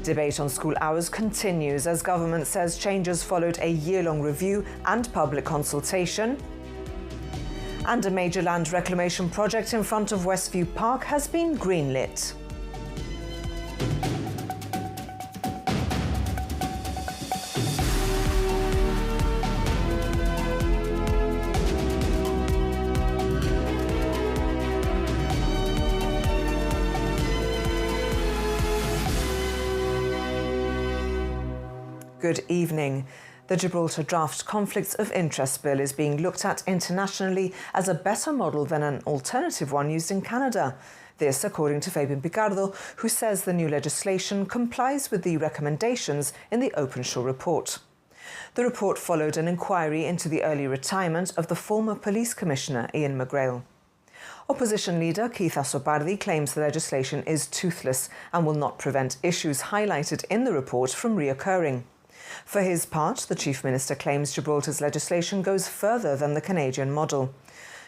Debate on school hours continues as government says changes followed a year-long review and public consultation. And a major land reclamation project in front of Westview Park has been greenlit. Good evening. The Gibraltar Draft Conflicts of Interest Bill is being looked at internationally as a better model than an alternative one used in Canada. This, according to Fabian Picardo, who says the new legislation complies with the recommendations in the Openshaw report. The report followed an inquiry into the early retirement of the former police commissioner, Ian McGrail. Opposition leader Keith Asobardi claims the legislation is toothless and will not prevent issues highlighted in the report from reoccurring. For his part, the Chief Minister claims Gibraltar's legislation goes further than the Canadian model.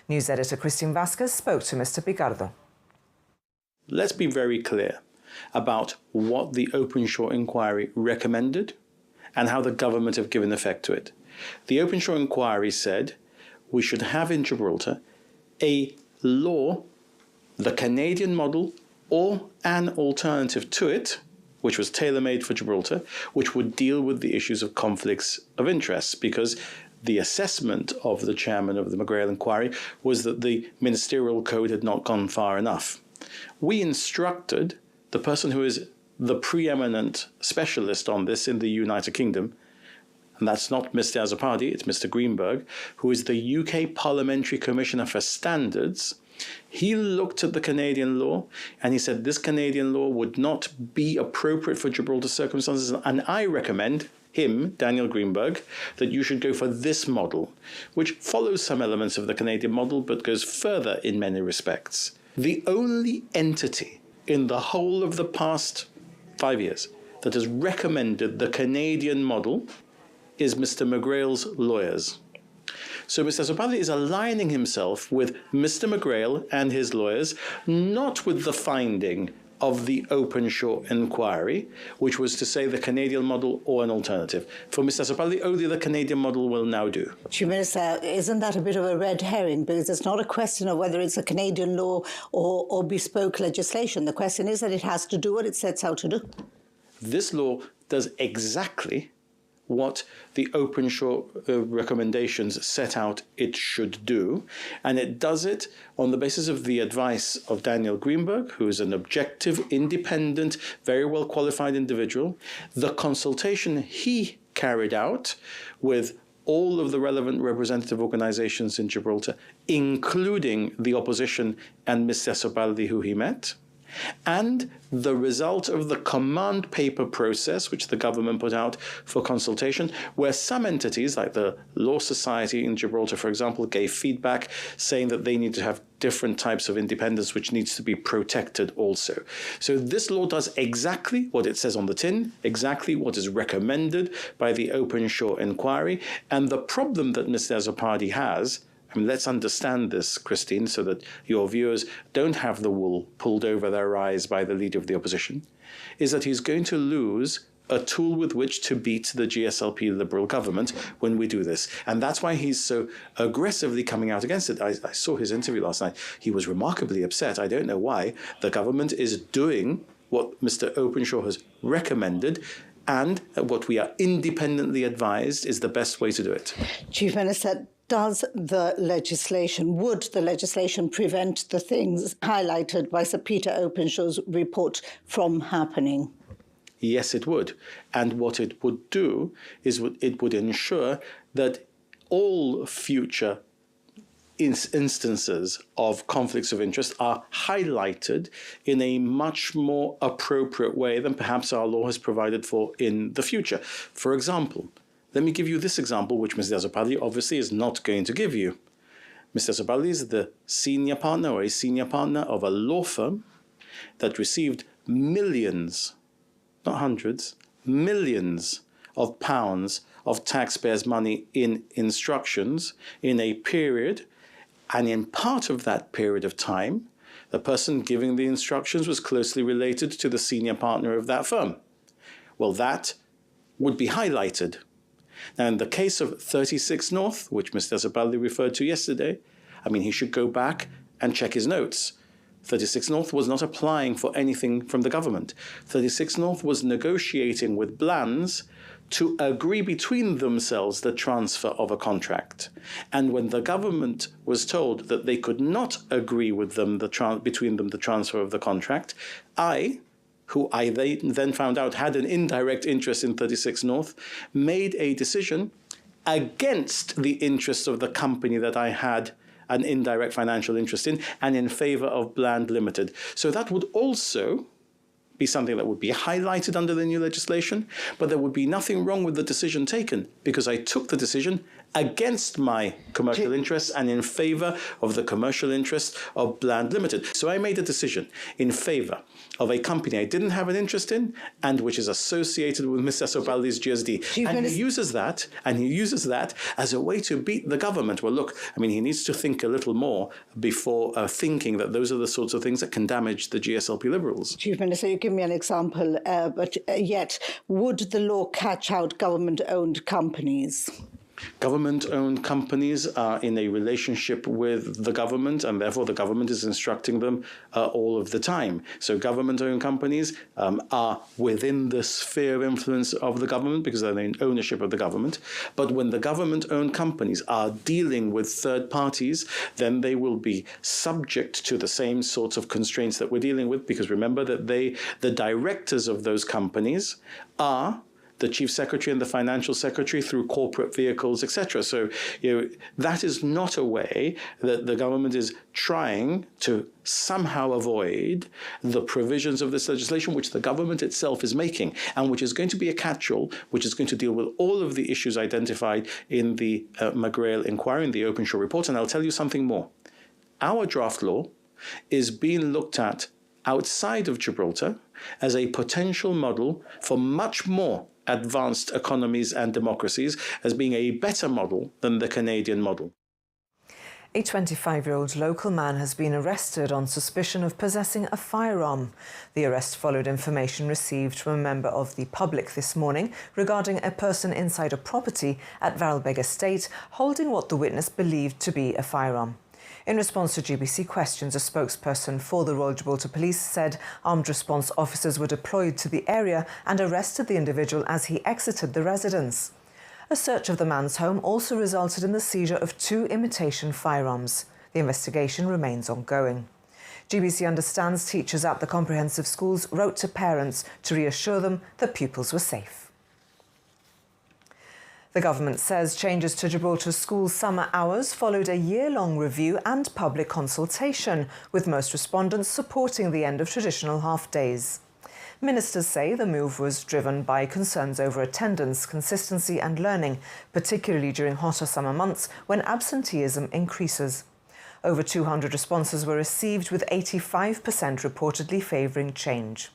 News editor Christine Vasquez spoke to Mr. Picardo. Let's be very clear about what the Openshaw inquiry recommended and how the government have given effect to it. The Openshaw inquiry said we should have in Gibraltar a law, the Canadian model, or an alternative to it, which was tailor-made for Gibraltar, which would deal with the issues of conflicts of interest, because the assessment of the chairman of the McGrail inquiry was that the ministerial code had not gone far enough. We instructed the person who is the preeminent specialist on this in the United Kingdom, and that's not Mr. Azzopardi, it's Mr. Greenberg, who is the UK Parliamentary Commissioner for Standards. He looked at the Canadian law and he said this Canadian law would not be appropriate for Gibraltar circumstances, and I recommend him, Daniel Greenberg, that you should go for this model, which follows some elements of the Canadian model but goes further in many respects. The only entity in the whole of the past 5 years that has recommended the Canadian model is Mr. McGrail's lawyers. So Mr. Azzopardi is aligning himself with Mr. McGrail and his lawyers, not with the finding of the Openshaw inquiry, which was to say the Canadian model or an alternative. For Mr. Azzopardi, only the Canadian model will now do. Chief Minister, isn't that a bit of a red herring? Because it's not a question of whether it's a Canadian law or bespoke legislation. The question is that it has to do what it sets out to do. This law does exactly what the Openshaw recommendations set out it should do, and it does it on the basis of the advice of Daniel Greenberg, who is an objective, independent, very well qualified individual, the consultation he carried out with all of the relevant representative organizations in Gibraltar, including the opposition and Mr. Azzopardi, who he met, and the result of the command paper process, which the government put out for consultation, where some entities, like the Law Society in Gibraltar, for example, gave feedback saying that they need to have different types of independence, which needs to be protected also. So this law does exactly what it says on the tin, exactly what is recommended by the Openshaw inquiry, and the problem that Mr. Azzopardi has, let's understand this, Christine, so that your viewers don't have the wool pulled over their eyes by the leader of the opposition, is that he's going to lose a tool with which to beat the GSLP Liberal government when we do this. And that's why he's so aggressively coming out against it. I saw his interview last night. He was remarkably upset. I don't know why. The government is doing what Mr. Openshaw has recommended, and what we are independently advised is the best way to do it. Chief Minister, would the legislation prevent the things highlighted by Sir Peter Openshaw's report from happening? Yes, it would. And what it would do is it would ensure that all future instances of conflicts of interest are highlighted in a much more appropriate way than perhaps our law has provided for in the future. For example, let me give you this example, which Mr. Azzopardi obviously is not going to give you. Mr. Azzopardi is the senior partner or a senior partner of a law firm that received millions, not hundreds, millions of pounds of taxpayers' money in instructions in a period, and in part of that period of time, the person giving the instructions was closely related to the senior partner of that firm. well, that would be highlighted. Now, in the case of 36 North, which Mr. Sabali referred to yesterday, I mean, he should go back and check his notes. 36 North was not applying for anything from the government. 36 North was negotiating with Blands to agree between themselves the transfer of a contract. And when the government was told that they could not agree with them between them the transfer of the contract, who I then found out had an indirect interest in 36 North, made a decision against the interests of the company that I had an indirect financial interest in, and in favor of Bland Limited. So that would also be something that would be highlighted under the new legislation, but there would be nothing wrong with the decision taken, because I took the decision against my commercial interests and in favor of the commercial interests of Bland Limited. So I made a decision in favor of a company I didn't have an interest in and which is associated with Mr. Sobali's GSD. And he uses that as a way to beat the government. Well, look, I mean, he needs to think a little more before thinking that those are the sorts of things that can damage the GSLP Liberals. Chief Minister, you give me an example, but yet, would the law catch out government-owned companies? Government-owned companies are in a relationship with the government, and therefore the government is instructing them all of the time. So government-owned companies are within the sphere of influence of the government because they're in ownership of the government. But when the government-owned companies are dealing with third parties, then they will be subject to the same sorts of constraints that we're dealing with, because remember that the directors of those companies are the chief secretary and the financial secretary through corporate vehicles, etc. So, that is not a way that the government is trying to somehow avoid the provisions of this legislation, which the government itself is making, and which is going to be a catch-all, which is going to deal with all of the issues identified in the McGrail inquiry, in the Openshaw report. And I'll tell you something more. Our draft law is being looked at outside of Gibraltar as a potential model for much more advanced economies and democracies, as being a better model than the Canadian model. A 25-year-old local man has been arrested on suspicion of possessing a firearm. The arrest followed information received from a member of the public this morning regarding a person inside a property at Varelbeg Estate holding what the witness believed to be a firearm. In response to GBC questions, a spokesperson for the Royal Gibraltar Police said armed response officers were deployed to the area and arrested the individual as he exited the residence. A search of the man's home also resulted in the seizure of 2 imitation firearms. The investigation remains ongoing. GBC understands teachers at the comprehensive schools wrote to parents to reassure them that pupils were safe. The government says changes to Gibraltar's school summer hours followed a year-long review and public consultation, with most respondents supporting the end of traditional half-days. Ministers say the move was driven by concerns over attendance, consistency and learning, particularly during hotter summer months when absenteeism increases. Over 200 responses were received, with 85% reportedly favouring change.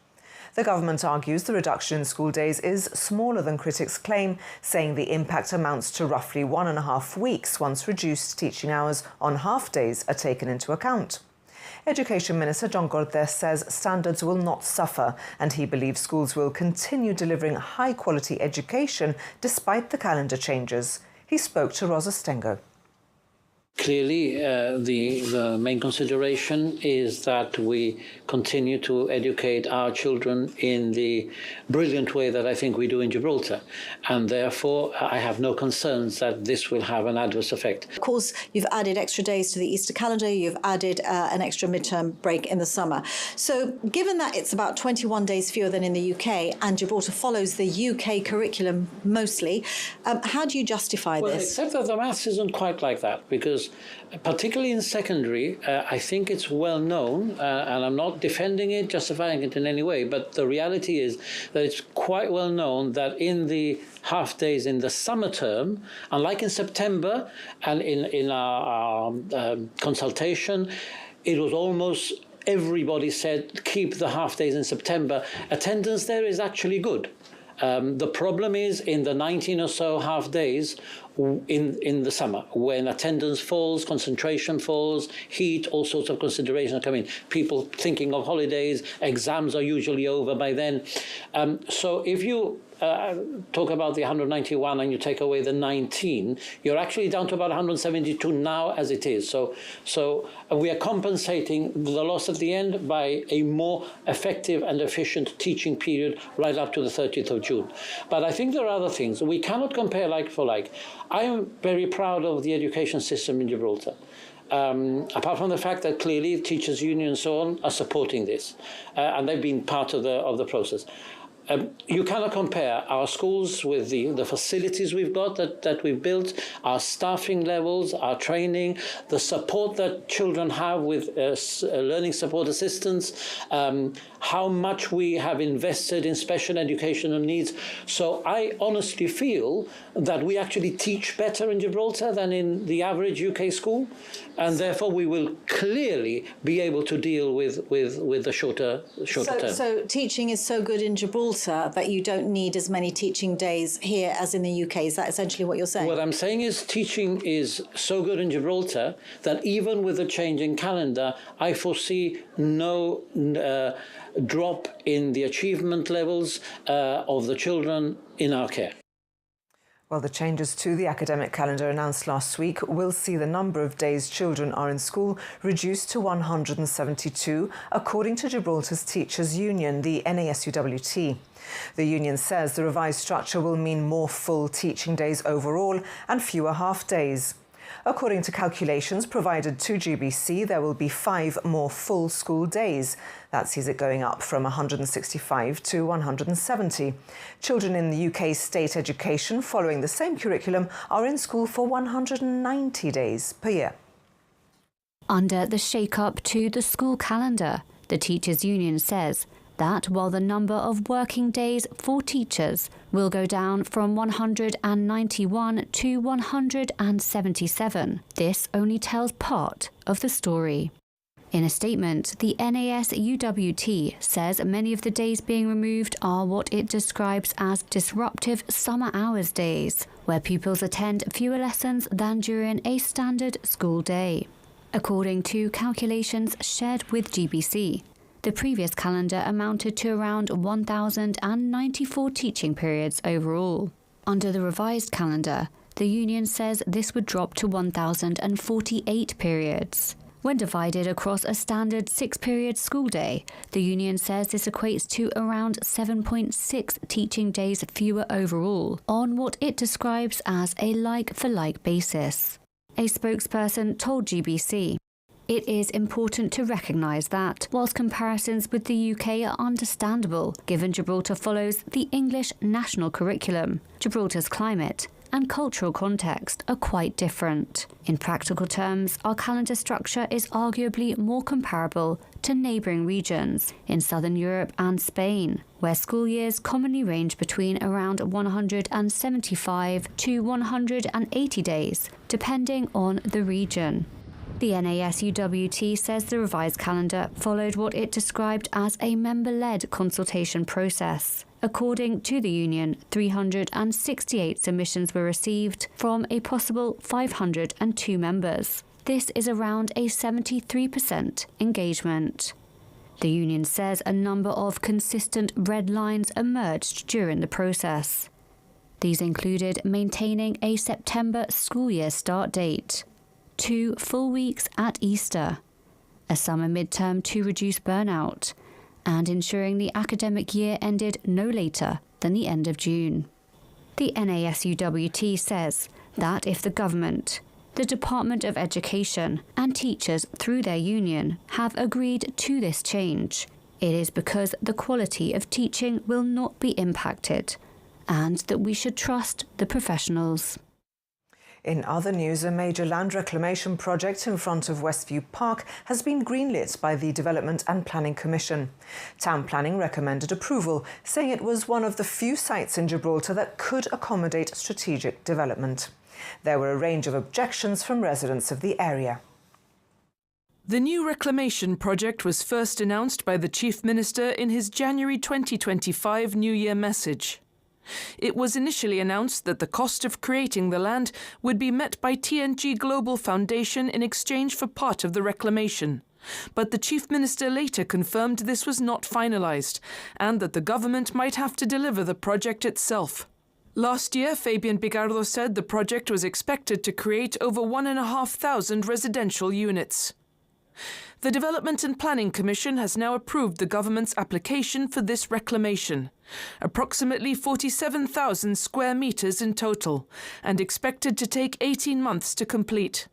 The government argues the reduction in school days is smaller than critics claim, saying the impact amounts to roughly 1.5 weeks once reduced teaching hours on half-days are taken into account. Education Minister John Cortes says standards will not suffer, and he believes schools will continue delivering high-quality education despite the calendar changes. He spoke to Rosa Stengo. Clearly, the main consideration is that we continue to educate our children in the brilliant way that I think we do in Gibraltar. And therefore, I have no concerns that this will have an adverse effect. Of course, you've added extra days to the Easter calendar. You've added an extra midterm break in the summer. So given that it's about 21 days fewer than in the UK and Gibraltar follows the UK curriculum mostly, how do you justify well, this? Except that the maths isn't quite like that, because particularly in secondary, I think it's well known, and I'm not defending it, justifying it in any way, but the reality is that it's quite well known that in the half days in the summer term, unlike in September and in our consultation, it was almost everybody said keep the half days in September. Attendance there is actually good. The problem is in the 19 or so half days, in the summer, when attendance falls, concentration falls, heat, all sorts of considerations come in. People thinking of holidays, exams are usually over by then. So if you talk about the 191 and you take away the 19, you're actually down to about 172 now as it is. So we are compensating the loss at the end by a more effective and efficient teaching period right up to the 30th of June. But I think there are other things. We cannot compare like for like. I am very proud of the education system in Gibraltar. Apart from the fact that clearly teachers' union and so on are supporting this, and they've been part of the process. You cannot compare our schools with the facilities we've got that we've built, our staffing levels, our training, the support that children have with learning support assistants, how much we have invested in special educational needs. So I honestly feel that we actually teach better in Gibraltar than in the average UK school, and therefore we will clearly be able to deal with the shorter term. So teaching is so good in Gibraltar that you don't need as many teaching days here as in the UK. Is that essentially what you're saying? What I'm saying is teaching is so good in Gibraltar that even with the change in calendar, I foresee no drop in the achievement levels of the children in our care. Well, the changes to the academic calendar announced last week will see the number of days children are in school reduced to 172, according to Gibraltar's Teachers' Union, the NASUWT. The union says the revised structure will mean more full teaching days overall and fewer half days. According to calculations provided to GBC, there will be 5 more full school days. That sees it going up from 165 to 170. Children in the UK state education following the same curriculum are in school for 190 days per year. Under the shake-up to the school calendar, the Teachers' Union says that while the number of working days for teachers will go down from 191 to 177, this only tells part of the story. In a statement, the NASUWT says many of the days being removed are what it describes as disruptive summer hours days, where pupils attend fewer lessons than during a standard school day. According to calculations shared with GBC, the previous calendar amounted to around 1,094 teaching periods overall. Under the revised calendar, the union says this would drop to 1,048 periods. When divided across a standard 6-period school day, the union says this equates to around 7.6 teaching days fewer overall, on what it describes as a like-for-like basis. A spokesperson told GBC, "It is important to recognise that, whilst comparisons with the UK are understandable, given Gibraltar follows the English national curriculum, Gibraltar's climate and cultural context are quite different. In practical terms, our calendar structure is arguably more comparable to neighbouring regions in southern Europe and Spain, where school years commonly range between around 175 to 180 days, depending on the region." The NASUWT says the revised calendar followed what it described as a member-led consultation process. According to the union, 368 submissions were received from a possible 502 members. This is around a 73% engagement. The union says a number of consistent red lines emerged during the process. These included maintaining a September school year start date, 2 full weeks at Easter, a summer midterm to reduce burnout, and ensuring the academic year ended no later than the end of June. The NASUWT says that if the government, the Department of Education, and teachers through their union have agreed to this change, it is because the quality of teaching will not be impacted, and that we should trust the professionals. In other news, a major land reclamation project in front of Westview Park has been greenlit by the Development and Planning Commission. Town Planning recommended approval, saying it was one of the few sites in Gibraltar that could accommodate strategic development. There were a range of objections from residents of the area. The new reclamation project was first announced by the Chief Minister in his January 2025 New Year message. It was initially announced that the cost of creating the land would be met by TNG Global Foundation in exchange for part of the reclamation. But the Chief Minister later confirmed this was not finalised and that the government might have to deliver the project itself. Last year, Fabian Picardo said the project was expected to create over 1,500 residential units. The Development and Planning Commission has now approved the government's application for this reclamation, approximately 47,000 square metres in total, and expected to take 18 months to complete.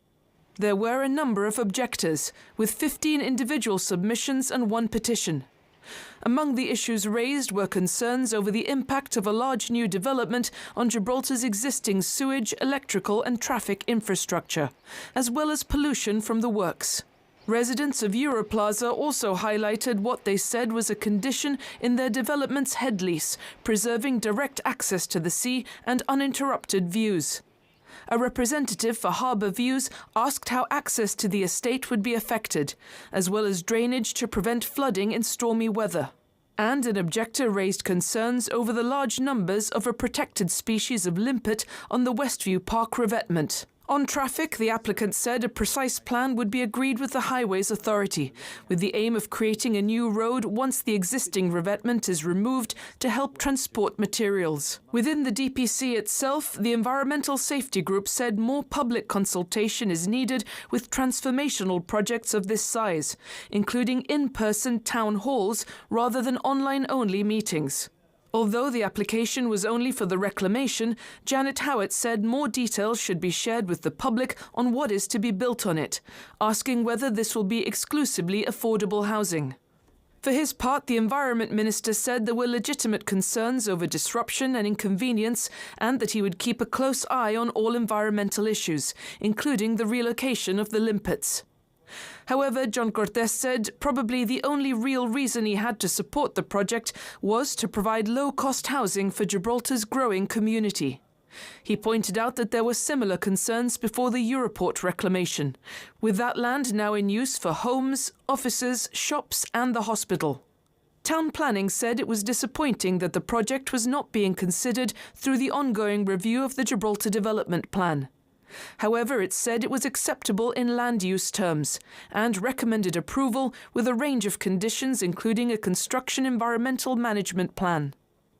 There were a number of objectors, with 15 individual submissions and 1 petition. Among the issues raised were concerns over the impact of a large new development on Gibraltar's existing sewage, electrical and traffic infrastructure, as well as pollution from the works. Residents of Europlaza also highlighted what they said was a condition in their development's head lease, preserving direct access to the sea and uninterrupted views. A representative for Harbour Views asked how access to the estate would be affected, as well as drainage to prevent flooding in stormy weather. And an objector raised concerns over the large numbers of a protected species of limpet on the Westview Park revetment. On traffic, the applicant said a precise plan would be agreed with the Highways Authority, with the aim of creating a new road once the existing revetment is removed to help transport materials. Within the DPC itself, the environmental safety group said more public consultation is needed with transformational projects of this size, including in-person town halls rather than online-only meetings. Although the application was only for the reclamation, Janet Howitt said more details should be shared with the public on what is to be built on it, asking whether this will be exclusively affordable housing. For his part, the Environment Minister said there were legitimate concerns over disruption and inconvenience and that he would keep a close eye on all environmental issues, including the relocation of the limpets. However, John Cortes said probably the only real reason he had to support the project was to provide low-cost housing for Gibraltar's growing community. He pointed out that there were similar concerns before the Europort reclamation, with that land now in use for homes, offices, shops and the hospital. Town Planning said it was disappointing that the project was not being considered through the ongoing review of the Gibraltar Development Plan. However, it said it was acceptable in land use terms and recommended approval with a range of conditions including a construction environmental management plan.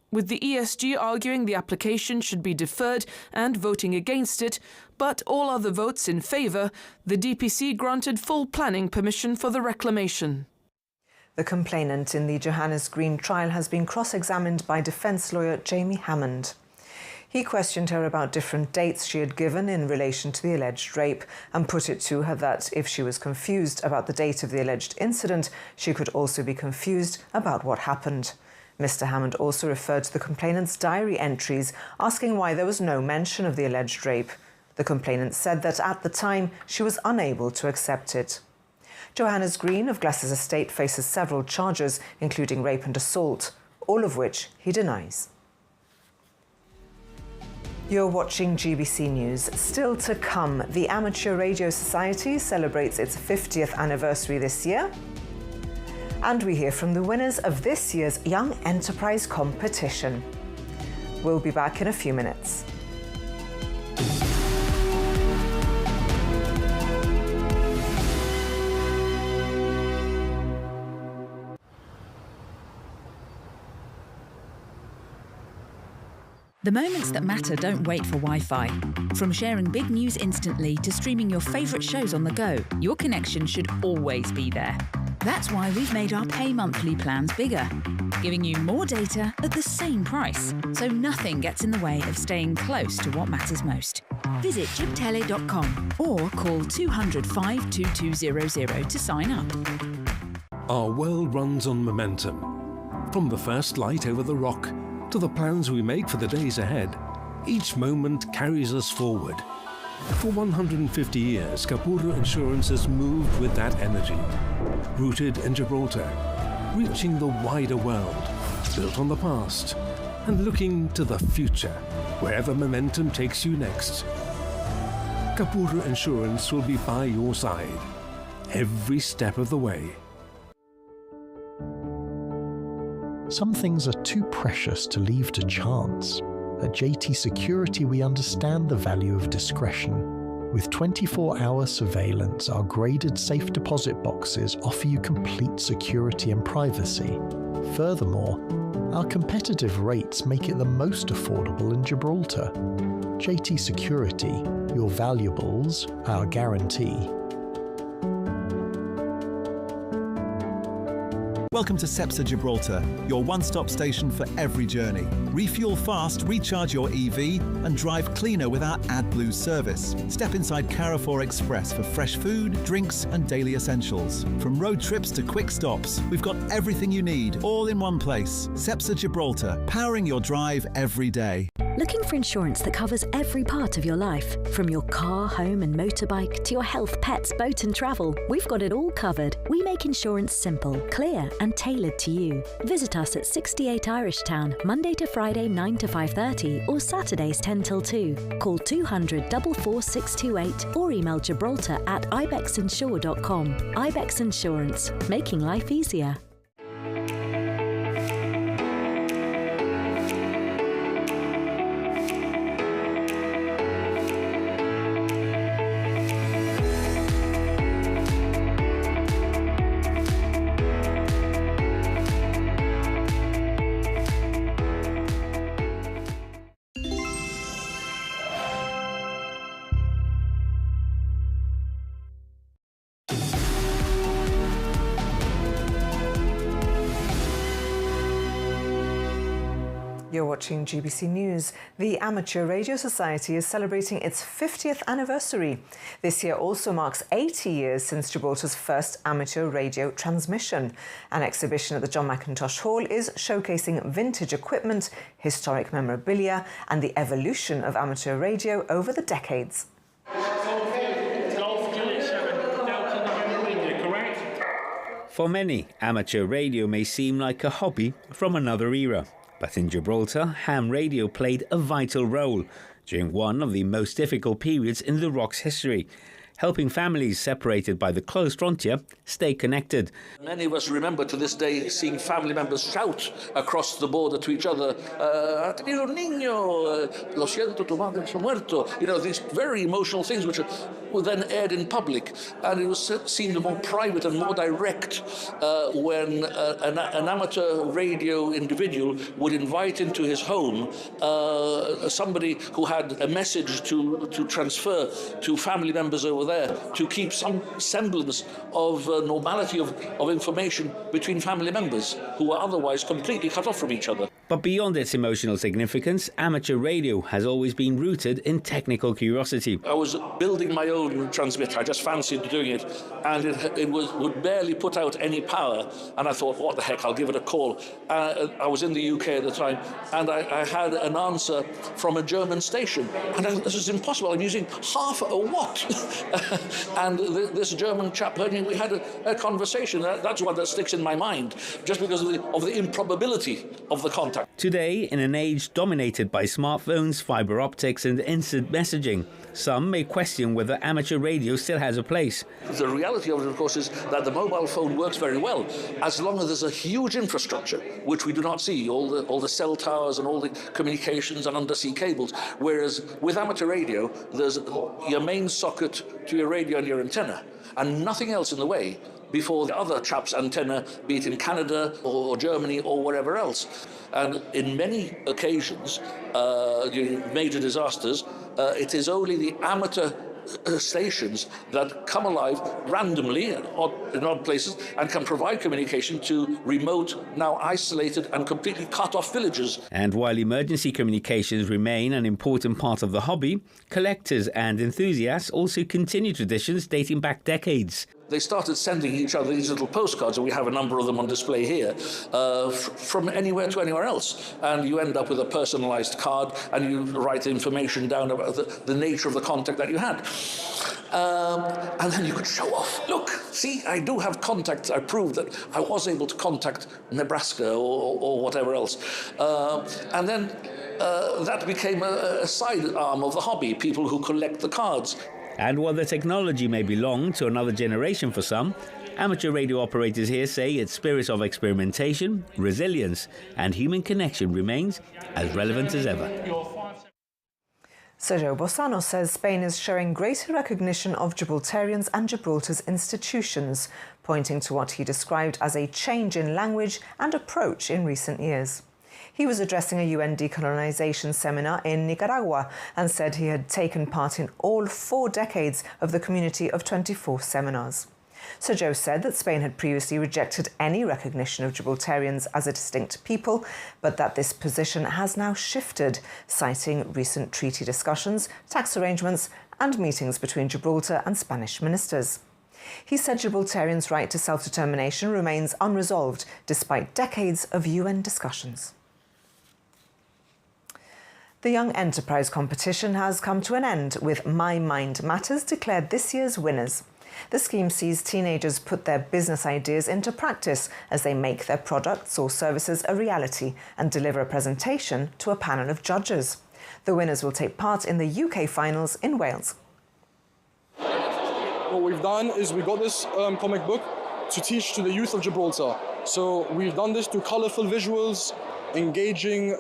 With the ESG arguing the application should be deferred and voting against it, but all other votes in favour, the DPC granted full planning permission for the reclamation. The complainant in the Johannes Green trial has been cross-examined by defence lawyer Jamie Hammond. He questioned her about different dates she had given in relation to the alleged rape and put it to her that if she was confused about the date of the alleged incident, she could also be confused about what happened. Mr. Hammond also referred to the complainant's diary entries, asking why there was no mention of the alleged rape. The complainant said that at the time she was unable to accept it. Johannes Green of Glass's estate faces several charges, including rape and assault, all of which he denies. You're watching GBC News. Still to come, the Amateur Radio Society celebrates its 50th anniversary this year. And we hear from the winners of this year's Young Enterprise competition. We'll be back in a few minutes. The moments that matter don't wait for Wi-Fi. From sharing big news instantly to streaming your favourite shows on the go, your connection should always be there. That's why we've made our pay monthly plans bigger, giving you more data at the same price, so nothing gets in the way of staying close to what matters most. Visit gibtele.com or call 200 52200 to sign up. Our world runs on momentum. From the first light over the rock to the plans we make for the days ahead, each moment carries us forward. For 150 years, Capurro Insurance has moved with that energy. Rooted in Gibraltar, reaching the wider world, built on the past, and looking to the future, wherever momentum takes you next. Capurro Insurance will be by your side, every step of the way. Some things are too precious to leave to chance. At JT Security, we understand the value of discretion. With 24-hour surveillance, our graded safe deposit boxes offer you complete security and privacy. Furthermore, our competitive rates make it the most affordable in Gibraltar. JT Security, your valuables, our guarantee. Welcome to Cepsa Gibraltar, your one-stop station for every journey. Refuel fast, recharge your EV and drive cleaner with our AdBlue service. Step inside Carrefour Express for fresh food, drinks and daily essentials. From road trips to quick stops, we've got everything you need, all in one place. Cepsa Gibraltar, powering your drive every day. Looking for insurance that covers every part of your life? From your car, home and motorbike to your health, pets, boat and travel, we've got it all covered. We make insurance simple, clear and tailored to you. Visit us at 68 Irish Town, Monday to Friday 9 to 5:30 or Saturdays 10 till 2. Call 200 44628 or email gibraltar@ibexinsure.com. Ibex Insurance, making life easier. You're watching GBC News. The Amateur Radio Society is celebrating its 50th anniversary. This year also marks 80 years since Gibraltar's first amateur radio transmission. An exhibition at the John Mackintosh Hall is showcasing vintage equipment, historic memorabilia and the evolution of amateur radio over the decades. For many, amateur radio may seem like a hobby from another era. But in Gibraltar, ham radio played a vital role during one of the most difficult periods in the ROC's history, helping families separated by the close frontier stay connected. Many of us remember to this day seeing family members shout across the border to each other, "Ha tenido un niño, lo siento, tu madre se ha muerto." You know, these very emotional things which were then aired in public, and it was seemed more private and more direct when an amateur radio individual would invite into his home somebody who had a message to transfer to family members over there, to keep some semblance of normality of information between family members who were otherwise completely cut off from each other. But beyond its emotional significance, amateur radio has always been rooted in technical curiosity. I was building my own transmitter. I just fancied doing it, and it would barely put out any power. And I thought, what the heck, I'll give it a call. I was in the UK at the time, and I had an answer from a German station. And this is impossible. I'm using half a watt. And this German chap heard me. We had a conversation. That's one that sticks in my mind, just because of the improbability of the contact. Today, in an age dominated by smartphones, fibre optics and instant messaging, some may question whether amateur radio still has a place. The reality of it, of course, is that the mobile phone works very well as long as there's a huge infrastructure, which we do not see, all the cell towers and all the communications and undersea cables. Whereas with amateur radio, there's your main socket to your radio and your antenna, and nothing else in the way before the other chap's antenna, be it in Canada or Germany or wherever else. And in many occasions, during major disasters, it is only the amateur stations that come alive randomly in odd places and can provide communication to remote, now isolated and completely cut off villages. And while emergency communications remain an important part of the hobby, collectors and enthusiasts also continue traditions dating back decades. They started sending each other these little postcards, and we have a number of them on display here, from anywhere to anywhere else. And you end up with a personalised card, and you write information down about the nature of the contact that you had. And then you could show off. Look, see, I do have contacts. I proved that I was able to contact Nebraska or whatever else. And then that became a side arm of the hobby, people who collect the cards. And while the technology may belong to another generation for some, Amateur radio operators here say its spirit of experimentation, resilience and human connection remains as relevant as ever. Sergio Bossano says Spain is showing greater recognition of Gibraltarians and Gibraltar's institutions, pointing to what he described as a change in language and approach in recent years. He was addressing a UN decolonisation seminar in Nicaragua and said he had taken part in all 4 decades of the Community of 24 seminars. Sergio said that Spain had previously rejected any recognition of Gibraltarians as a distinct people, but that this position has now shifted, citing recent treaty discussions, tax arrangements and meetings between Gibraltar and Spanish ministers. He said Gibraltarians' right to self-determination remains unresolved despite decades of UN discussions. The Young Enterprise competition has come to an end, with My Mind Matters declared this year's winners. The scheme sees teenagers put their business ideas into practice as they make their products or services a reality and deliver a presentation to a panel of judges. The winners will take part in the UK finals in Wales. What we've done is we got this comic book to teach to the youth of Gibraltar. So we've done this through colourful visuals, engaging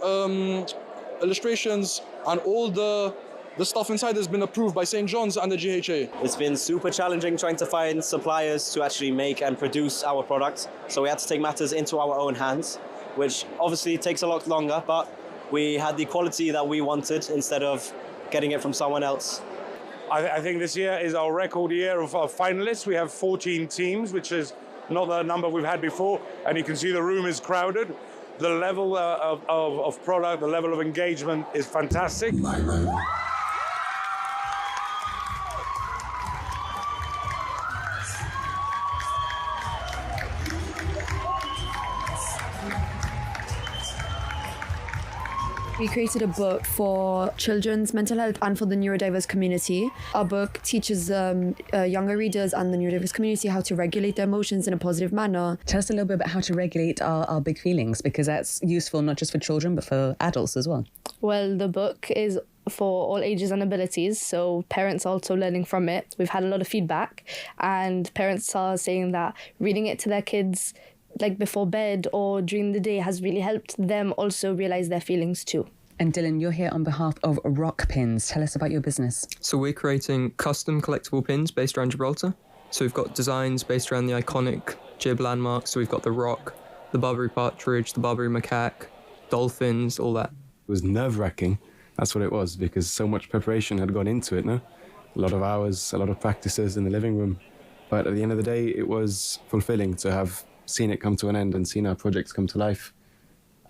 illustrations, and all the stuff inside has been approved by St. John's and the GHA. It's been super challenging trying to find suppliers to actually make and produce our products. So we had to take matters into our own hands, which obviously takes a lot longer, but we had the quality that we wanted instead of getting it from someone else. I think this year is our record year of finalists. We have 14 teams, which is not the number we've had before, and you can see the room is crowded. The level of product, the level of engagement is fantastic. We created a book for children's mental health and for the neurodiverse community. Our book teaches younger readers and the neurodiverse community how to regulate their emotions in a positive manner. Tell us a little bit about how to regulate our big feelings, because that's useful not just for children but for adults as well. Well, the book is for all ages and abilities, so parents are also learning from it. We've had a lot of feedback and parents are saying that reading it to their kids like before bed or during the day has really helped them also realise their feelings too. And Dylan, you're here on behalf of Rock Pins. Tell us about your business. So we're creating custom collectible pins based around Gibraltar. So we've got designs based around the iconic Gib landmarks. So we've got the rock, the Barbary partridge, the Barbary macaque, dolphins, all that. It was nerve-wracking. That's what it was, because so much preparation had gone into it, no? A lot of hours, a lot of practices in the living room. But at the end of the day, it was fulfilling to have seen it come to an end and seen our projects come to life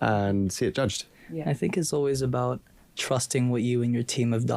and see it judged. Yeah. I think it's always about trusting what you and your team have done.